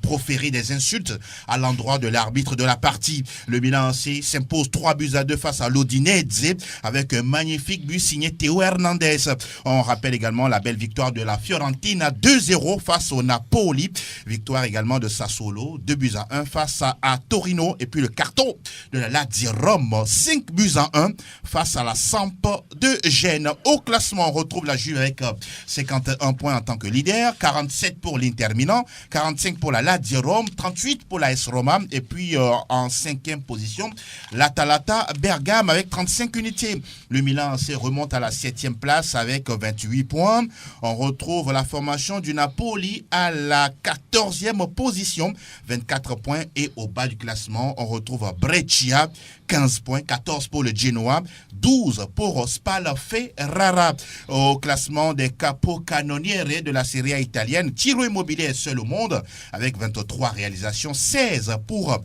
proféré des insultes à l'endroit de l'arbitre de la partie. Le Milan AC s'impose 3-2 face à l'Udinese avec un magnifique but signé Théo Hernandez. On rappelle également la belle victoire de la Fiorentina 2-0 face au Napoli. Victoire également de Sassuolo 2-1 face à Torino. Et puis le carton de la Lazio Rome 5-1 face à la Samp de Gênes. Au classement, on retrouve la Juve avec 51 points en tant que leader, 47 pour l'Inter Milan, 45 pour la Lazio Rome, 38 pour la AS Roma. Et puis en 5e position, l'Atalanta Bergame avec 35 unités. Le Milan remonte à la 7e place avec 28 points. On retrouve la formation du Napoli à la 14e position, 24 points. Et au bas du classement, on retrouve Brescia, 15 points, 14 pour le Genoa, 12 pour Spal Ferrara. Au classement des capocannonieri de la Serie A italienne, Ciro Immobile est seul au monde avec 23 réalisations, 16 pour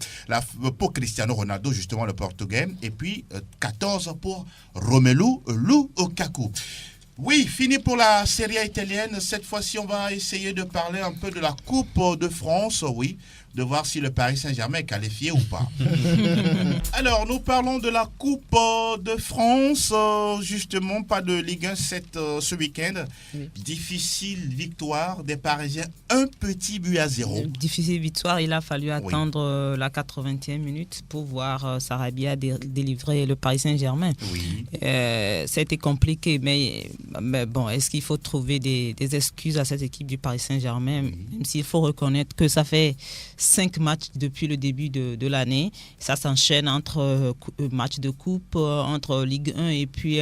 Cristiano Ronaldo, justement le Portugais, et puis 14 pour Romelu Lukaku. Oui, fini pour la Serie A italienne. Cette fois-ci, on va essayer de parler un peu de la Coupe de France, oui, de voir si le Paris Saint-Germain est qualifié ou pas. Alors, nous parlons de la Coupe de France, justement, pas de Ligue 1 ce week-end. Oui. Difficile victoire des Parisiens, 1-0. Difficile victoire, il a fallu attendre la 80e minute pour voir Sarabia délivrer le Paris Saint-Germain. Oui. Ça a été compliqué, mais bon, est-ce qu'il faut trouver des excuses à cette équipe du Paris Saint-Germain, même s'il faut reconnaître que ça fait 5 matchs depuis le début de l'année. Ça s'enchaîne entre matchs de coupe, entre Ligue 1 et puis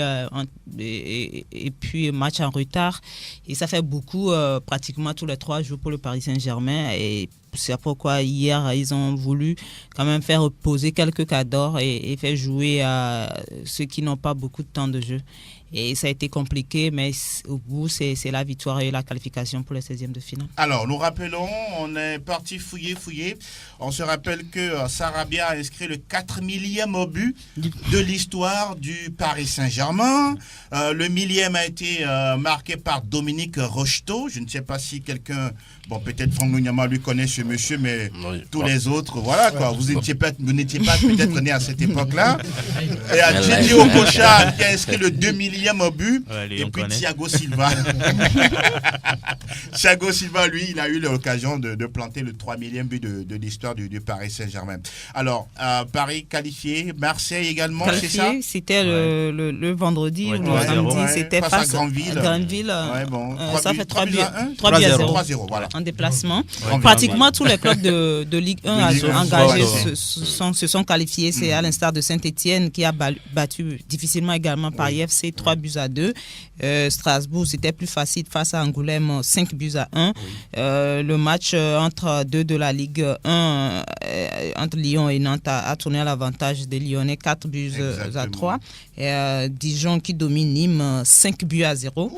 match en retard. Et ça fait beaucoup, pratiquement tous les 3 jours pour le Paris Saint-Germain. Et c'est pourquoi hier, ils ont voulu quand même faire reposer quelques cadors et faire jouer à ceux qui n'ont pas beaucoup de temps de jeu. Et ça a été compliqué, mais au bout, c'est la victoire et la qualification pour les 16e de finale. Alors, nous rappelons, on est parti fouiller. On se rappelle que Sarabia a inscrit le 4 millième but de l'histoire du Paris Saint-Germain. Le millième a été marqué par Dominique Rocheteau. Je ne sais pas si quelqu'un, peut-être Franck Nouniama lui connaît ce monsieur, mais Oui. tous les autres, voilà quoi. Vous n'étiez pas peut-être né à cette époque-là. Et à Gigi Okocha qui a inscrit le 2 millième but. Ouais, lui, Et on puis connaît. Thiago Silva. Thiago Silva, lui, il a eu l'occasion de planter le 3 millième but de l'histoire du Paris Saint-Germain. Alors, Paris qualifié, Marseille également, c'est ça? Qualifié, c'était le vendredi Ouais, ou le 3-0. samedi, Ouais, c'était face à face Granville. Granville. Ouais, bon. Ça fait 3 buts 3 à 0 3-0, voilà. en déplacement. Granville, Pratiquement tous les clubs de Ligue 1 De Ligue 1, engagés ouais. se sont qualifiés. C'est à l'instar de Saint-Etienne qui a battu difficilement également Paris FC 3 buts à 2. Strasbourg, c'était plus facile face à Angoulême 5 buts à 1. Le match entre deux de la Ligue 1, entre Lyon et Nantes, a tourné à l'avantage des Lyonnais 4 buts à 3. Dijon qui domine Nîmes 5 buts à 0.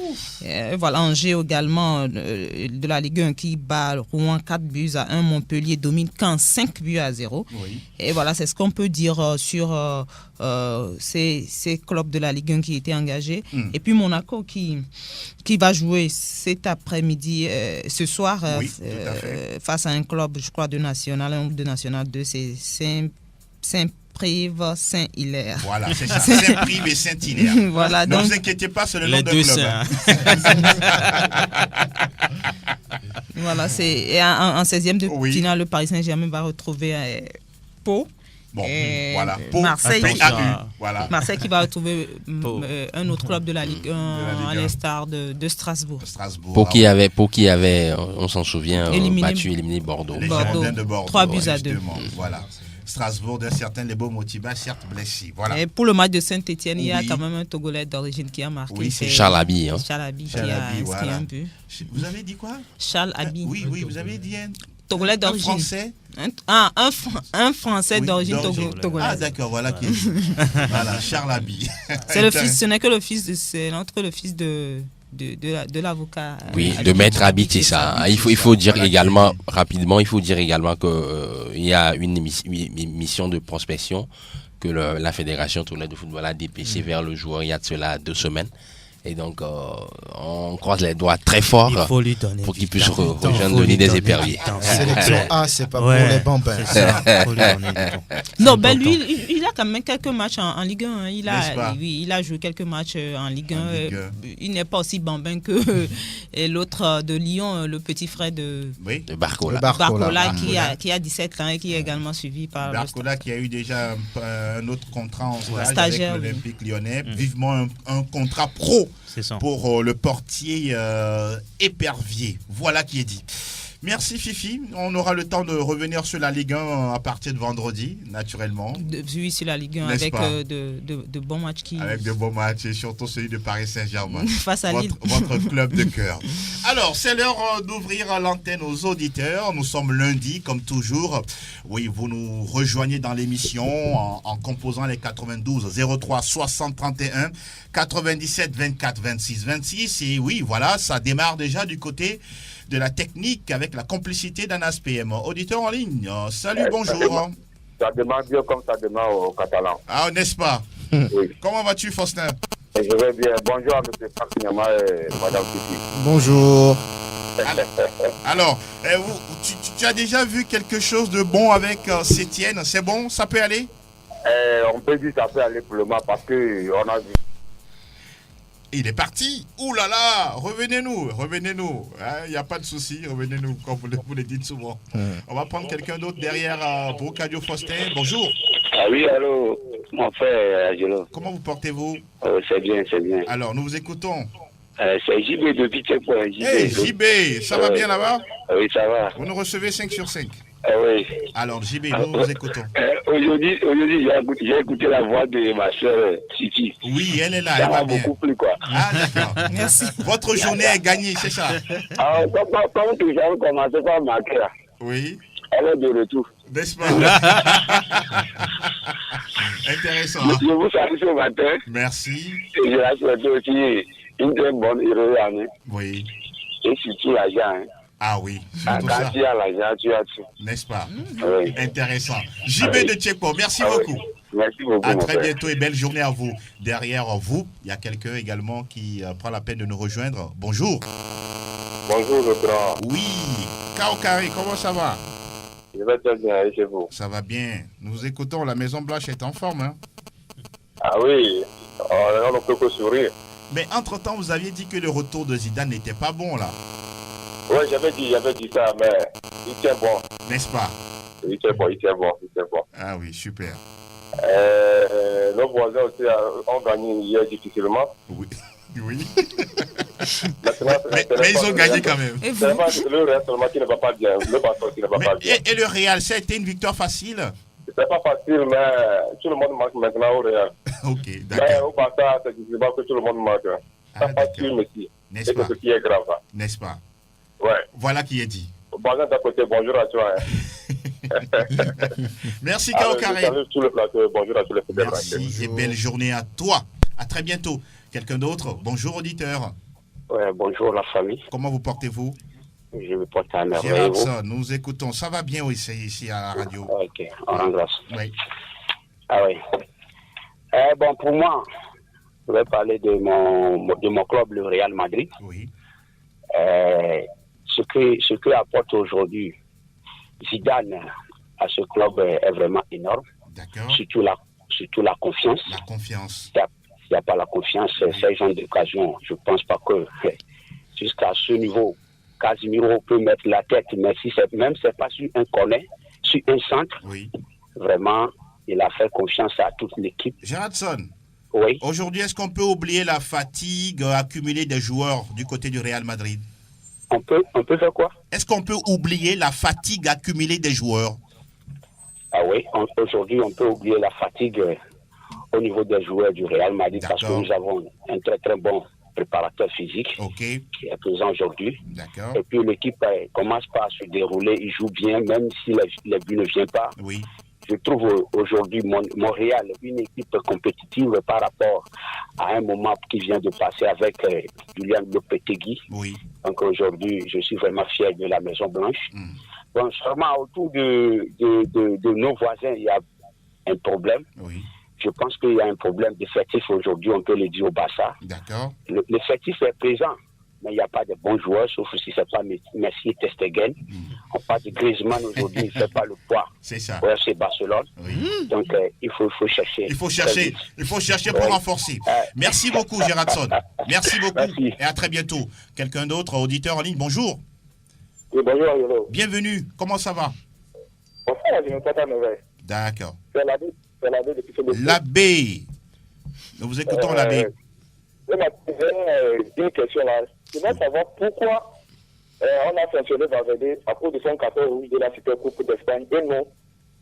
Voilà, Angers également de la Ligue 1 qui bat Rouen 4 buts à 1. Montpellier domine Caen 5 buts à 0. Oui. Et voilà, c'est ce qu'on peut dire sur ces clubs de la Ligue 1 qui étaient engagés. Et puis Monaco qui va jouer cet après-midi, ce soir, Oui, tout à fait. face à un club, je crois, de National 1 ou de National 2, c'est Saint-Prive Saint-Hilaire. Voilà, c'est ça. Saint-Prive et Saint-Hilaire. Voilà, Ne donc vous inquiétez pas, c'est le nom Les d'un deux, club. c'est voilà, et en 16e de Oui. finale, le Paris Saint-Germain va retrouver Pau. Bon, Et voilà. Pau, Marseille, PAU, voilà. Marseille qui va retrouver Pau. un autre club de la Ligue 1 Ligue à 1. l'instar de Strasbourg. Strasbourg. Pour qui avait, on s'en souvient, éliminé Bordeaux. Les Bordeaux. Girondins de Bordeaux. 3 buts à 2. justement, voilà. Strasbourg, d'un certain Lebo Motiba, certes blessé. Voilà. Et pour le match de Saint-Etienne, il y a Oui. quand même un Togolais d'origine qui a marqué. Oui, c'est Charles Abi, hein. Charles Abi qui Charles a Abi, inscrit voilà. un but. Vous avez dit quoi? Charles Abi. Oui, vous avez dit un Togolais d'origine. Français. Un Français Oui, d'origine Ah, togolaise. d'accord, voilà qui est. Voilà, Charles Abi. C'est le fils, ce n'est que le fils c'est entre le fils de l'avocat. Oui, de Maître Abi, c'est ça. Il faut dire également, rapidement, que il y a une mission de prospection que la Fédération tournaise de football a dépêché vers le joueur il y a de cela 2 semaines. Et donc, on croise les doigts très fort Il faut lui donner pour du qu'il puisse temps. rejoindre Faut Denis lui des donner Éperviers. du temps. Sélection A, c'est pas Ouais, pour les bambins. c'est ça. Faut lui donner du temps. Non, C'est ben lui, important. il a quand même quelques matchs en Ligue 1. Hein. N'est-ce pas? Il a joué quelques matchs en Ligue 1. En Ligue 1. Il n'est pas aussi bambin que l'autre de Lyon, le petit frère de Oui. De Barcola. Barcola, qui a 17 ans et qui est également suivi par Barcola qui a eu déjà un autre contrat en stage Stagiaire, avec oui. l'Olympique Lyonnais. Vivement un contrat pro C'est ça. pour le portier épervier. Voilà qui est dit. Merci Fifi. On aura le temps de revenir sur la Ligue 1 à partir de vendredi, naturellement. Oui, sur la Ligue 1 N'est-ce avec pas? de bons matchs qui Avec de bons matchs et surtout celui de Paris Saint-Germain. face à Lille. Votre club de cœur. Alors, c'est l'heure d'ouvrir l'antenne aux auditeurs. Nous sommes lundi, comme toujours. Oui, vous nous rejoignez dans l'émission en composant les 92 03 60 31 97 24 26 26. Et oui, voilà, ça démarre déjà du côté de la technique avec la complicité d'Anas PM. Auditeur en ligne, salut, bonjour. Ça démarre bien comme ça démarre au catalan. Ah, n'est-ce pas? Oui. Comment vas-tu, Faustin? Et je vais bien. Bonjour à M. Fakinyama et Mme Fifi. Bonjour. Alors, tu as déjà vu quelque chose de bon avec Sétienne? C'est bon? Ça peut aller? On peut dire que ça peut aller pour le moment parce qu'on a vu. Il est parti. Ouh là là, revenez-nous. Il n'y a pas de souci, revenez-nous, comme vous le dites souvent. On va prendre quelqu'un d'autre derrière Brocadio Faustin. Bonjour. Ah oui, allô, mon frère Angelo. Comment vous portez-vous? C'est bien, c'est bien. Alors, nous vous écoutons. C'est JB de Pitcheport. Hey, JB, ça va bien là-bas? Oui, ça va. Vous nous recevez 5 sur 5. Oui. Alors, JB, nous vous écoutons. Aujourd'hui, j'ai écouté la voix de ma soeur Siti. Oui, elle est là, Ça elle va m'a bien. beaucoup plu, quoi. Ah, d'accord. Merci. Votre journée est gagnée, c'est ça? Comme tout j'avais commencé par marquer, là. Oui. Elle est de retour. N'est-ce pas? Intéressant. Hein? Je vous salue ce matin. Merci. Et je la souhaite aussi une très bonne heureuse année. Oui. Et surtout l'argent. Hein. Ah oui, Quand surtout ça. tu as l'argent, tu as tout. N'est-ce pas? Oui. Intéressant. JB de Tchekpo, merci Ah oui. beaucoup. Merci beaucoup. À mon très frère. bientôt et belle journée à vous. Derrière vous, il y a quelqu'un également qui prend la peine de nous rejoindre. Bonjour. Bonjour, le grand. Oui. Kao Carré, comment ça va? Je vais très bien, et chez vous? Ça va bien. Nous vous écoutons, la Maison Blanche est en forme. Hein? Ah oui, on ne peut que sourire. Mais entre-temps, vous aviez dit que le retour de Zidane n'était pas bon, là. Oui, j'avais dit ça, mais il tient bon. N'est-ce pas? Il tient bon. Ah oui, super. Nos voisins aussi ont gagné hier difficilement. Oui. Oui. Maintenant, mais ils ont gagné quand même. Et vous? C'est le Real seulement qui ne va pas bien. Le Barça qui ne va pas bien. Et le Real, ça a été une victoire facile? C'est pas facile, mais tout le monde marque maintenant au Real. Ok, d'accord. Mais au Barça, c'est difficilement que tout le monde marque. C'est pas facile, monsieur. N'est-ce pas? C'est ce qui est grave. N'est-ce pas? Ouais. Voilà qui est dit. Voisin d'à côté, bonjour à toi. Hein. Merci, Kao Carré. Salut sur le plateau, bonjour à tous les fidèles. Merci et belle journée à toi. À très bientôt. Quelqu'un d'autre? Bonjour, auditeur. Ouais, bonjour la famille. Comment vous portez-vous? Je me porte à merveille. Gérardson, nous écoutons. Ça va bien ici à la radio? Ok, on rend grâce. Oui. Ah oui. Bon, pour moi, je vais parler de mon club, le Real Madrid. Oui. Ce que apporte aujourd'hui Zidane à ce club est vraiment énorme. D'accord. Surtout la confiance. La confiance. S'il n'y a pas la confiance, ces gens d'occasion, je ne pense pas que jusqu'à ce niveau, Casemiro peut mettre la tête, mais si c'est pas sur un corner, sur un centre, oui. Vraiment, il a fait confiance à toute l'équipe. Gérardson, oui. Aujourd'hui, est-ce qu'on peut oublier la fatigue accumulée des joueurs du côté du Real Madrid? On peut faire quoi? Est-ce qu'on peut oublier la fatigue accumulée des joueurs? Ah oui, aujourd'hui, on peut oublier la fatigue au niveau des joueurs du Real Madrid parce que nous avons un très très bon préparateur physique qui est présent aujourd'hui. D'accord. Et puis l'équipe commence par se dérouler, il joue bien, même si les buts ne viennent pas. Oui. Je trouve aujourd'hui Montréal une équipe compétitive par rapport à un moment qui vient de passer avec Julian Lopetegui. Oui. Donc aujourd'hui, je suis vraiment fier de la Maison Blanche. Donc seulement autour de nos voisins, il y a un problème. Oui. Je pense qu'il y a un problème d'effectif aujourd'hui, on peut le dire au Barça. D'accord. L'effectif est présent, mais il n'y a pas de bons joueurs, sauf si ce n'est pas Messi et Testegen. On parle de Griezmann aujourd'hui, il ne fait pas le poids. C'est ça. Ouais, c'est Barcelone. Oui. Donc il faut chercher. Il faut chercher pour renforcer. Merci beaucoup, Gérardson. Merci beaucoup. Merci. Et à très bientôt. Quelqu'un d'autre, auditeur en ligne, bonjour. Oui, bonjour, Yolo. Bienvenue. Comment ça va? Bonjour, je me porte à merveille. D'accord. C'est l'abbé depuis ce début. L'abbé. Nous vous écoutons, l'abbé. J'ai une question là. Je veux savoir pourquoi on a sanctionné Valverde à cause de son carton rouge de la Super Coupe d'Espagne et non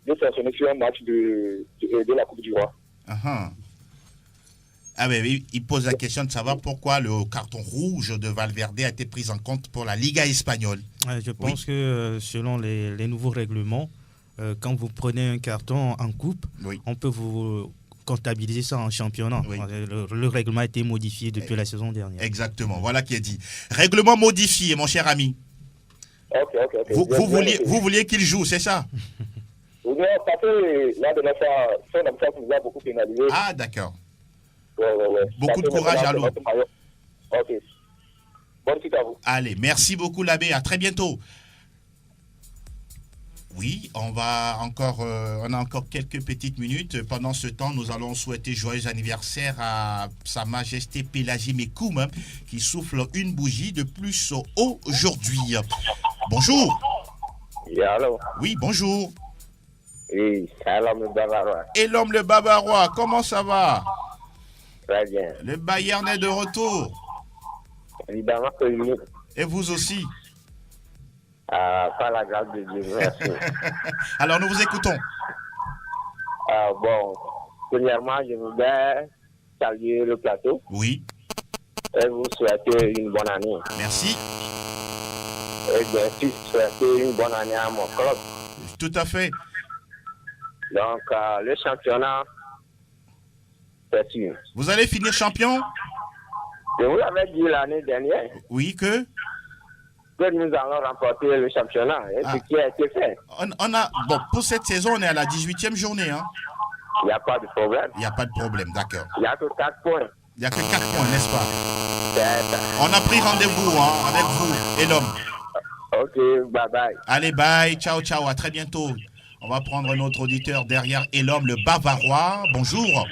de sanctionner sur un match de la Coupe du Roi. Ah oui, il pose la question de savoir pourquoi le carton rouge de Valverde a été pris en compte pour la Liga espagnole. Je pense que selon les nouveaux règlements, quand vous prenez un carton en coupe, on peut vous comptabiliser ça en championnat. Oui. Le règlement a été modifié depuis la saison dernière. Exactement, voilà qui est dit. Règlement modifié, mon cher ami. Ok. Vous vouliez qu'il joue, c'est ça? Oui, parce que là, de notre son absence nous a beaucoup pénalisé. Ah, d'accord. Ouais. Beaucoup de courage à l'eau. Ok. Bonne suite à vous. Allez, merci beaucoup, l'abbé. À très bientôt. Oui, on a encore quelques petites minutes. Pendant ce temps, nous allons souhaiter joyeux anniversaire à Sa Majesté Pélagie Mekoum, qui souffle une bougie de plus aujourd'hui. Bonjour. Oui, bonjour. Oui, c'est l'homme le bavarois. Et l'homme le bavarois, comment ça va? Très bien. Le Bayern est de retour. Évidemment que oui. Et vous aussi? Par la grâce de Dieu, merci. Alors, nous vous écoutons. Bon, premièrement, je veux bien saluer le plateau. Oui. Et vous souhaiter une bonne année. Merci. Et bien sûr, souhaiter une bonne année à mon club. Tout à fait. Donc, le championnat, c'est sûr. Vous allez finir champion? Je vous l'avais dit l'année dernière. Oui, que nous allons remporter le championnat. Et ce qui a été fait. Pour cette saison, on est à la 18e journée. Hein? Il n'y a pas de problème. Il n'y a pas de problème, d'accord. Il n'y a que 4 points. Il n'y a que 4 points, n'est-ce pas? On a pris rendez-vous avec vous et l'homme. Ok, bye bye. Allez, bye, ciao, ciao, à très bientôt. On va prendre notre auditeur derrière Elom, le Bavarois. Bonjour.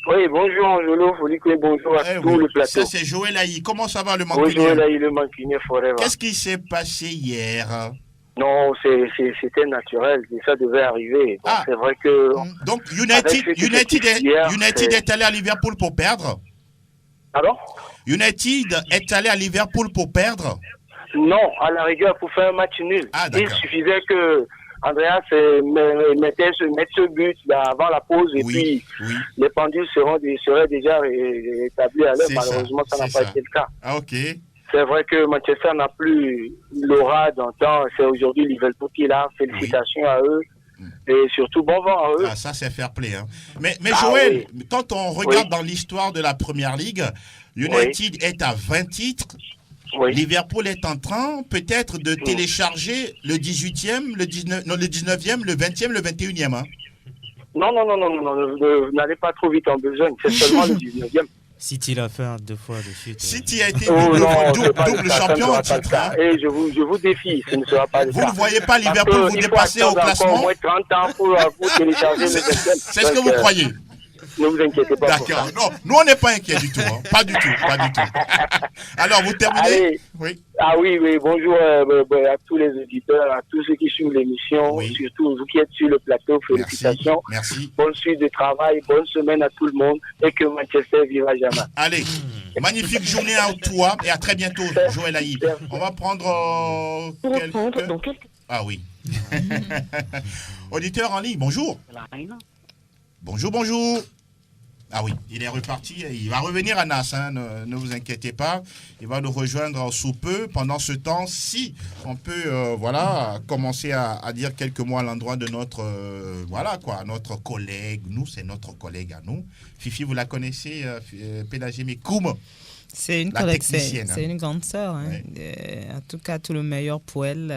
Oui, bonjour Angelo, bonjour à tout le plateau. Ça, c'est Joël Aïe. Comment ça va, le Mancunien? Oui, Joël Aïe, le Mancunien forever. Qu'est-ce qui s'est passé hier? Non, c'était naturel, ça devait arriver. Bon, c'est vrai que... Donc, United est allé à Liverpool pour perdre? Pardon? United est allé à Liverpool pour perdre? Non, à la rigueur, pour faire un match nul. Il suffisait que Andreas mette ce but avant la pause et puis les pendules seraient déjà établis à l'heure. Malheureusement, ça n'a pas été le cas. Ah, ok. C'est vrai que Manchester n'a plus l'aura d'antan. C'est aujourd'hui Liverpool qui est là. Félicitations à eux. Et surtout, bon vent à eux. Ah, ça, c'est fair play. Hein. Mais Joël, quand on regarde dans l'histoire de la Première Ligue, United est à 20 titres. Liverpool est en train peut-être de télécharger le 18e, le 19e, le 20e, le 21e. Hein. Non, n'allez pas trop vite en besogne, c'est seulement le 19e. City l'a fait 2 fois de suite. City a été double champion en titre. Hein. Et je vous défie, ce ne sera pas le cas. Vous ne voyez pas Liverpool vous dépasser au classement? Au moins 30 ans pour télécharger le 20e. C'est ce que vous croyez? Ne vous inquiétez pas. D'accord. Non, nous on n'est pas inquiets du tout. Hein. Pas du tout. Alors vous terminez? Allez. Oui. Ah oui. Bonjour à tous les auditeurs, à tous ceux qui suivent l'émission, surtout vous qui êtes sur le plateau. Félicitations. Merci. Bonne suite de travail, bonne semaine à tout le monde et que Manchester vivra jamais. Allez, magnifique journée à toi et à très bientôt, Joël Aïe. On va prendre Ah oui. Auditeur en ligne, bonjour. Bonjour. Ah oui, il est reparti. Il va revenir à Nas, hein, ne vous inquiétez pas. Il va nous rejoindre sous peu. Pendant ce temps, si on peut commencer à dire quelques mots à l'endroit de notre notre collègue. Nous, c'est notre collègue à nous. Fifi, vous la connaissez, Pélagie Mekoum. C'est une collègue, c'est une grande sœur. Hein. En tout cas, tout le meilleur pour elle.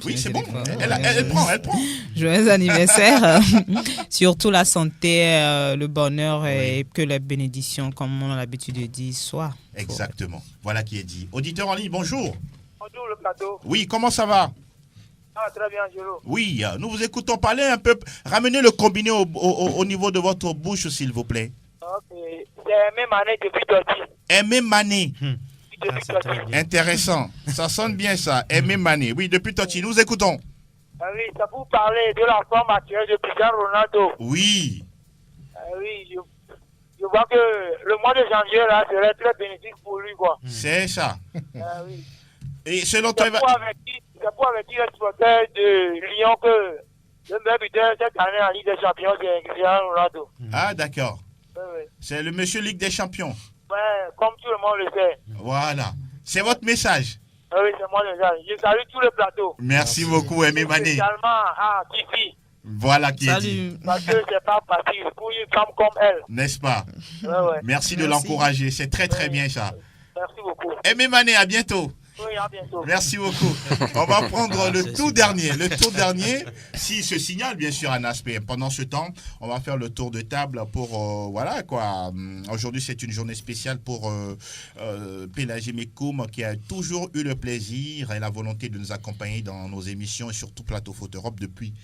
Oui, c'est bon. Elle prend. Joyeux anniversaire. Surtout la santé, le bonheur et que les bénédictions, comme on a l'habitude de dire, soient. Exactement. Voilà qui est dit. Auditeur en ligne, bonjour. Bonjour le plateau. Oui, comment ça va? Ah, très bien, Angelo. Oui, nous vous écoutons parler un peu. Ramenez le combiné au niveau de votre bouche, s'il vous plaît. Ok. C'est la même année depuis Totti. Même année. Intéressant. Ça sonne bien ça. Même année. Oui, depuis Totti. Nous écoutons. Ah oui, ça vous parler de la forme actuelle de Cristiano Ronaldo. Oui. Oui, je vois que le mois de janvier là serait très bénéfique pour lui, quoi. C'est ça. Ah oui. Et selon toi, c'est pour avertir les supporters de Lyon que le meilleur buteur cette année en Ligue des Champions, c'est Cristiano Ronaldo. Ah, d'accord. Oui. C'est le monsieur Ligue des Champions. Ouais, comme tout le monde le sait. Voilà. C'est votre message. Oui, c'est moi le message. Je salue tout le plateau. Merci beaucoup, Aimé Mané. Également à Kifi. Voilà qui est dit. Parce que c'est pas facile pour une femme comme elle. N'est-ce pas? Ouais. Merci de l'encourager. C'est très bien ça. Merci beaucoup. Aimé Mané, à bientôt. Oui, à bientôt. Merci beaucoup. On va prendre le tour dernier. Le tour dernier, s'il se signale, bien sûr, un aspect. Pendant ce temps, on va faire le tour de table pour... Aujourd'hui, c'est une journée spéciale pour Pélagie Mekoum, qui a toujours eu le plaisir et la volonté de nous accompagner dans nos émissions et surtout Plateau Foot Europe depuis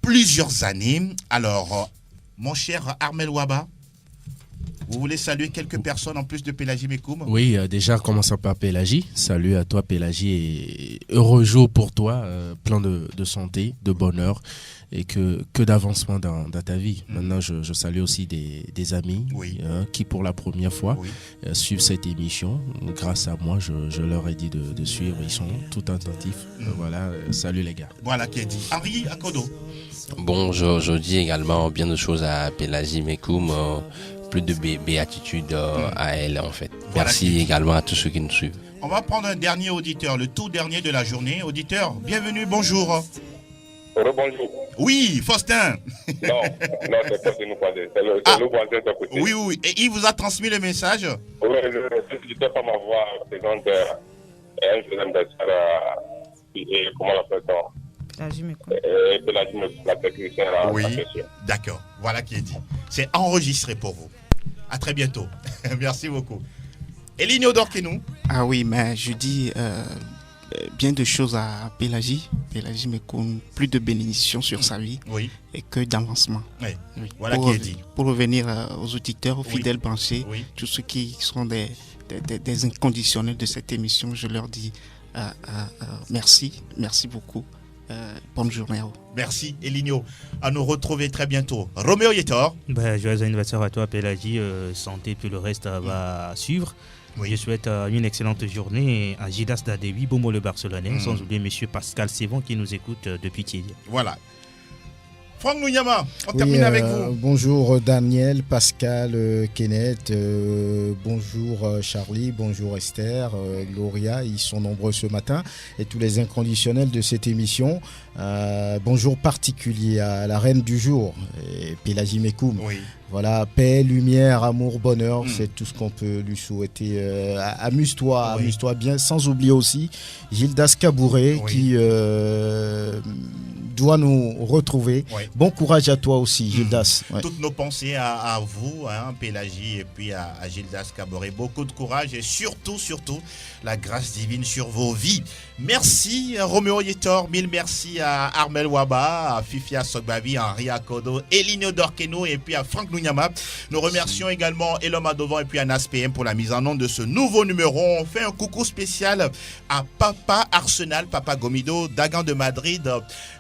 plusieurs années. Alors, mon cher Armel Ouaba, vous voulez saluer quelques personnes en plus de Pélagie Mekoum? Oui, déjà commençons par Pélagie. Salut à toi Pélagie et heureux jour pour toi, plein de santé, de bonheur et que d'avancement dans ta vie. Maintenant, je salue aussi des amis qui pour la première fois suivent cette émission. Grâce à moi, je leur ai dit de suivre. Ils sont tout attentifs. Voilà, salut les gars. Voilà qui est dit. Henri Akodo. Bon, je dis également bien de choses à Pélagie Mekoum. Plus de béatitude à elle en fait. Merci également à tous ceux qui nous suivent. On va prendre un dernier auditeur, le tout dernier de la journée. Auditeur, bienvenue, bonjour. Bonjour. Oui, Faustin. Non, c'est pas de nous parler. C'est le voisin de côté. Oui. Et il vous a transmis le message? Oui, je ne peux pas m'avoir présente un jeune anniversaire et comment l'appelle-t-on? La technicien. Oui, d'accord. Voilà qui est dit. C'est enregistré pour vous. À très bientôt. Merci beaucoup. Elinio Dorkenou. Ah oui, mais je dis bien de choses à Pélagie. Pélagie me compte plus de bénédictions sur sa vie et que d'avancement. Oui. Voilà qui est dit. Pour revenir aux auditeurs, aux fidèles branchés, tous ceux qui sont des inconditionnels de cette émission, je leur dis merci beaucoup. Bonne journée à vous. Merci Elinio. À nous retrouver très bientôt. Roméo Yetor. Joyeux anniversaire à toi Pélagie. Santé, puis le reste va suivre. Je souhaite une excellente journée à Gildas Dadewi, Bomo le Barcelonais, sans oublier M. Pascal Sévon qui nous écoute depuis Thiédié. Voilà. Franck Nouyama, on termine avec vous. Bonjour Daniel, Pascal, Kenneth, bonjour Charlie, bonjour Esther, Gloria, ils sont nombreux ce matin, et tous les inconditionnels de cette émission. Bonjour particulier à la reine du jour, Pélagie Mekoum. Voilà, paix, lumière, amour, bonheur, c'est tout ce qu'on peut lui souhaiter. Amuse-toi bien, sans oublier aussi Gildas Kabouré qui doit nous retrouver. Bon courage à toi aussi, Gildas. Toutes nos pensées à vous, Pélagie, et puis à Gildas Kabouré. Beaucoup de courage et surtout, la grâce divine sur vos vies. Merci Roméo Yetor, mille merci à Armel Waba, à Fifia Sogbavi, à Henri Akodo, Elinio Dorkeno et puis à Franck Nouyama. Nous remercions également Elom Adovan et puis à Nas PM pour la mise en onde de ce nouveau numéro. On fait un coucou spécial à Papa Arsenal, Papa Gomido, Dagan de Madrid,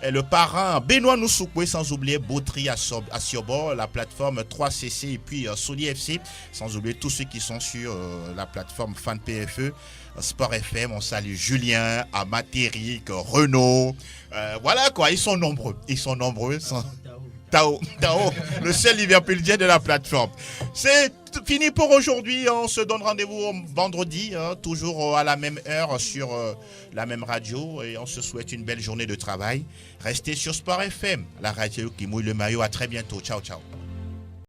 le parrain Benoît Noussoukwe, sans oublier Bautry à Siobo, la plateforme 3CC et puis Sony FC, sans oublier tous ceux qui sont sur la plateforme Fan PFE. Sport FM, on salue Julien, Amatéric, Renaud. Voilà quoi, ils sont nombreux. Tao, le seul Liverpoolien de la plateforme. C'est fini pour aujourd'hui. On se donne rendez-vous vendredi, toujours à la même heure sur la même radio. Et on se souhaite une belle journée de travail. Restez sur Sport FM, la radio qui mouille le maillot. À très bientôt. Ciao, ciao.